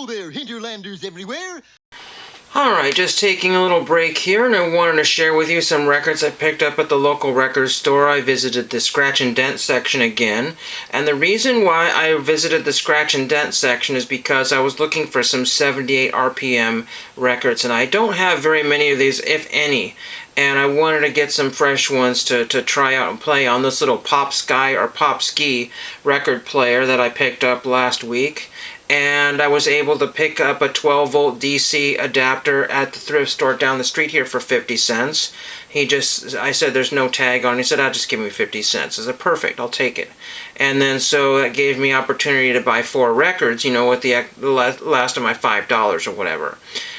Hello there, Hinterlanders everywhere. Alright, just taking a little break here, and I wanted to share with you some records I picked up at the local record store. I visited the scratch and dent section again, and the reason why I visited the scratch and dent section is because I was looking for some 78 RPM records, and I don't have very many of these, if any, and I wanted to get some fresh ones to try out and play on this little Pop Sky or Pop Ski record player that I picked up last week. And I was able to pick up a 12-volt DC adapter at the thrift store down the street here for 50 cents. I said there's no tag on it. He said, I'll just give me 50 cents. I said, perfect, I'll take it. And then so that gave me opportunity to buy 4 records, you know, with the last of my $5 or whatever.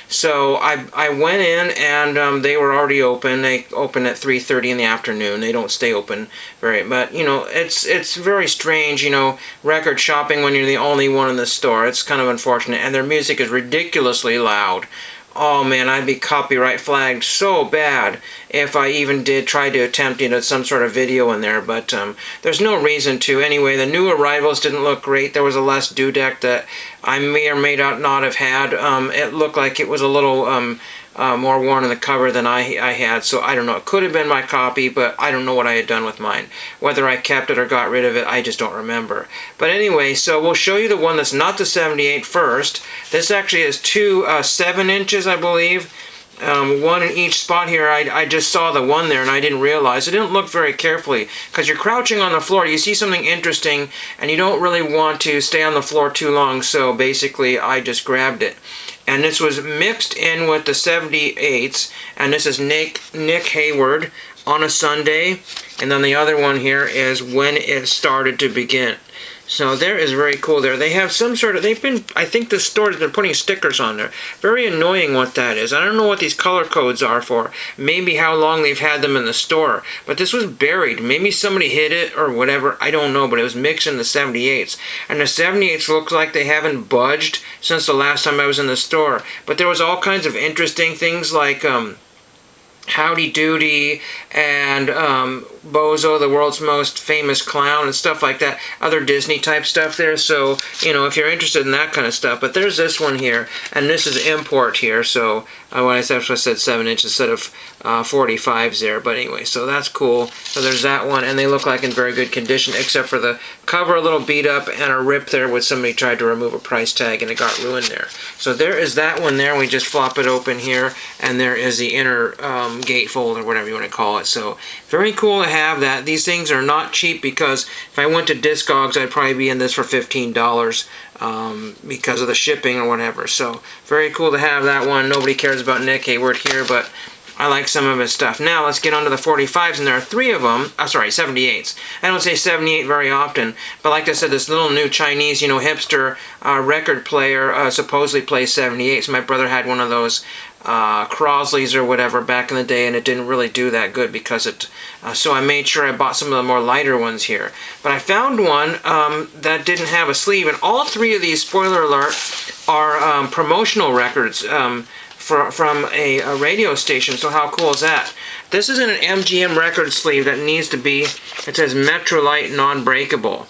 So I went in, and they were already open. They open at 3:30 in the afternoon. They don't stay open but you know, it's very strange, you know, record shopping when you're the only one in the store. It's kind of unfortunate, and their music is ridiculously loud. Oh man, I'd be copyright flagged so bad if I even did try to attempt, you know, some sort of video in there, but there's no reason to. Anyway, the new arrivals didn't look great. There was a less dudek that I may or may not have had. It looked like it was a little more worn on the cover than I had, so I don't know. It could have been my copy, but I don't know what I had done with mine. Whether I kept it or got rid of it, I just don't remember. But anyway, so we'll show you the one that's not the 78 first. This actually is two 7 inches, I believe. One in each spot here. I just saw the one there and I didn't realize. I didn't look very carefully because you're crouching on the floor. You see something interesting and you don't really want to stay on the floor too long, so basically I just grabbed it. And this was mixed in with the 78s, and this is Nick Hayward, On a Sunday, and then the other one here is When It Started to Begin. So there is very cool there. They have some sort of, I think the store has been putting stickers on there. Very annoying what that is. I don't know what these color codes are for. Maybe how long they've had them in the store. But this was buried. Maybe somebody hid it or whatever. I don't know, but it was mixed in the 78s. And the 78s look like they haven't budged since the last time I was in the store. But there was all kinds of interesting things like Howdy Doody and Bozo, the world's most famous clown, and stuff like that. Other Disney type stuff there. So, you know, if you're interested in that kind of stuff. But there's this one here, and this is import here. So when I said 7 inches instead of 45s there. But anyway, so that's cool. So there's that one, and they look like in very good condition, except for the cover a little beat up and a rip there where somebody tried to remove a price tag and it got ruined there. So there is that one there. We just flop it open here, and there is the inner gatefold or whatever you want to call it. So very cool to have that. These things are not cheap because if I went to Discogs, I'd probably be in this for $15 because of the shipping or whatever. So very cool to have that one. Nobody cares about Nick Hayward here, but I like some of his stuff. Now let's get on to the 45s, and there are 3 of them. Sorry, 78s. I don't say 78 very often, but like I said, this little new Chinese, you know, hipster record player supposedly plays 78s. My brother had one of those Crosleys or whatever back in the day, and it didn't really do that good because it so I made sure I bought some of the more lighter ones here. But I found one that didn't have a sleeve, and all 3 of these, spoiler alert, are promotional records from a radio station. So how cool is that? This is in an MGM record sleeve that needs to be, it says Metrolite non-breakable,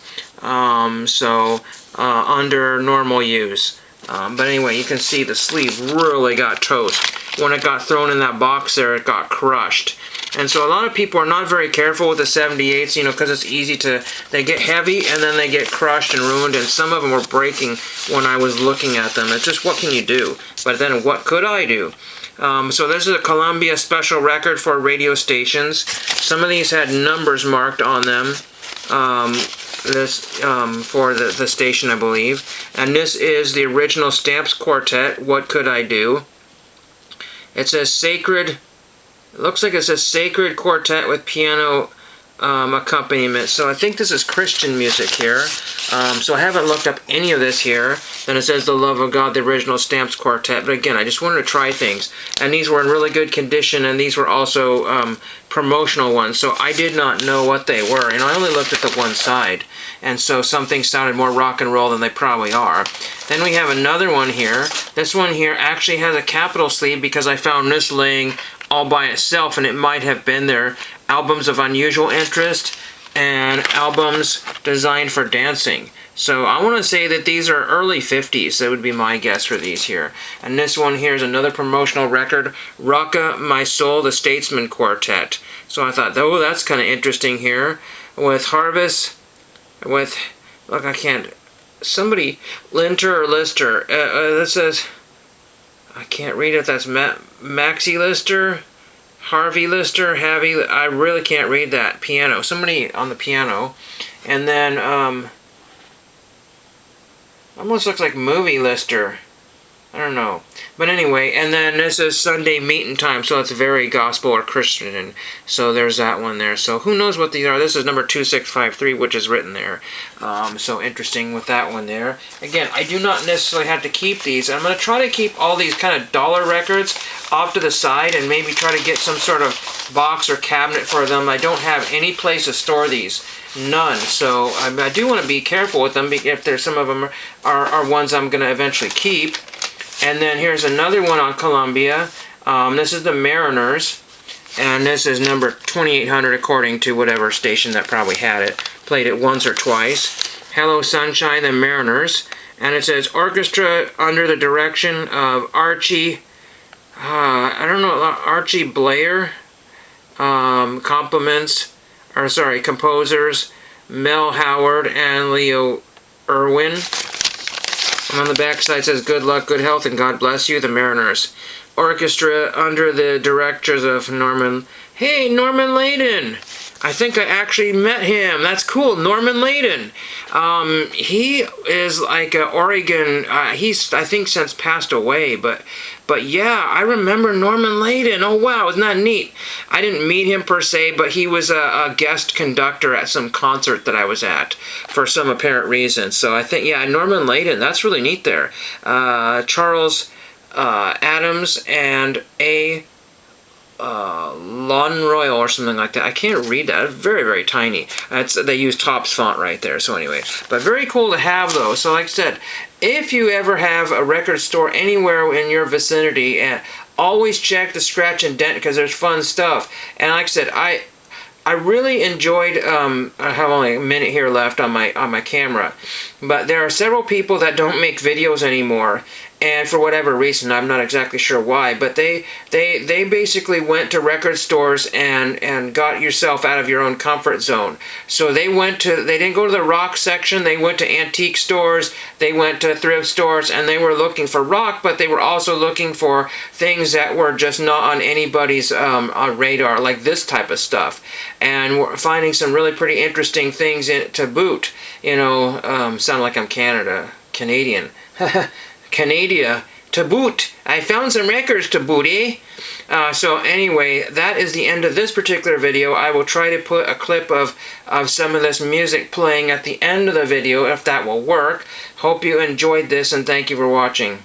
under normal use. But anyway, you can see the sleeve really got toast. When it got thrown in that box there, it got crushed. And so a lot of people are not very careful with the 78s, you know, because it's easy to, they get heavy and then they get crushed and ruined, and some of them were breaking when I was looking at them. It's just, what can you do? But then what could I do? So this is a Columbia special record for radio stations. Some of these had numbers marked on them. For the station, I believe. And this is the original Stamps Quartet, What Could I Do? It says Sacred, it looks like it says Sacred Quartet with piano accompaniment. So I think this is Christian music here. So I haven't looked up any of this here. Then it says The Love of God, the original Stamps Quartet. But again, I just wanted to try things. And these were in really good condition, and these were also promotional ones. So I did not know what they were, and I only looked at the one side. And so some things sounded more rock and roll than they probably are. Then we have another one here. This one here actually has a capital sleeve because I found this laying all by itself, and it might have been there. Albums of Unusual Interest and Albums Designed for Dancing. So I want to say that these are early 50s. That would be my guess for these here. And this one here is another promotional record, Rocka My Soul, the Statesman Quartet. So I thought, oh, that's kind of interesting here. With Harvest, with, look, I can't, somebody, Linter or Lister, this says, I can't read it, that's Maxie Lister, Harvey Lister, I really can't read that. Piano, somebody on the piano. And then, almost looks like Movie Lister. I don't know. But anyway, and then this is Sunday Meeting Time, so it's very gospel or Christian, and so there's that one there. So who knows what these are? This is number 2653, which is written there. So interesting with that one there. Again, I do not necessarily have to keep these. I'm going to try to keep all these kind of dollar records off to the side and maybe try to get some sort of box or cabinet for them. I don't have any place to store these. None. So I do want to be careful with them if there's some of them are ones I'm going to eventually keep. And then here's another one on Columbia. This is the Mariners. And this is number 2800 according to whatever station that probably had it. Played it once or twice. Hello Sunshine, the Mariners. And it says orchestra under the direction of Archie, I don't know, Archie Blair. Composers, Mel Howard and Leo Irwin. And on the back side says, good luck, good health, and God bless you, the Mariners. Orchestra under the directors of Norman... Hey, Norman Layden! I think I actually met him. That's cool, Norman Layden. He is like a Oregon... he's, I think, since passed away, but yeah, I remember Norman Layden. Oh, wow, isn't that neat? I didn't meet him per se, but he was a guest conductor at some concert that I was at for some apparent reason. So I think, yeah, Norman Layden, that's really neat there. Charles Adams and A. Lonroyal or something like that. I can't read that. It's very, very tiny. They use Topps font right there. So anyway, but very cool to have those. So like I said, if you ever have a record store anywhere in your vicinity, always check the scratch and dent because there's fun stuff. And like I said, I really enjoyed, I have only a minute here left on my camera, but there are several people that don't make videos anymore, and for whatever reason, I'm not exactly sure why, but they basically went to record stores and got yourself out of your own comfort zone. So they didn't go to the rock section, they went to antique stores, they went to thrift stores, and they were looking for rock, but they were also looking for things that were just not on anybody's radar, like this type of stuff. And we're finding some really pretty interesting things to boot. You know, sound like I'm Canadian. Canada to boot. I found some records to boot, eh? So anyway, that is the end of this particular video. I will try to put a clip of some of this music playing at the end of the video, if that will work. Hope you enjoyed this, and thank you for watching.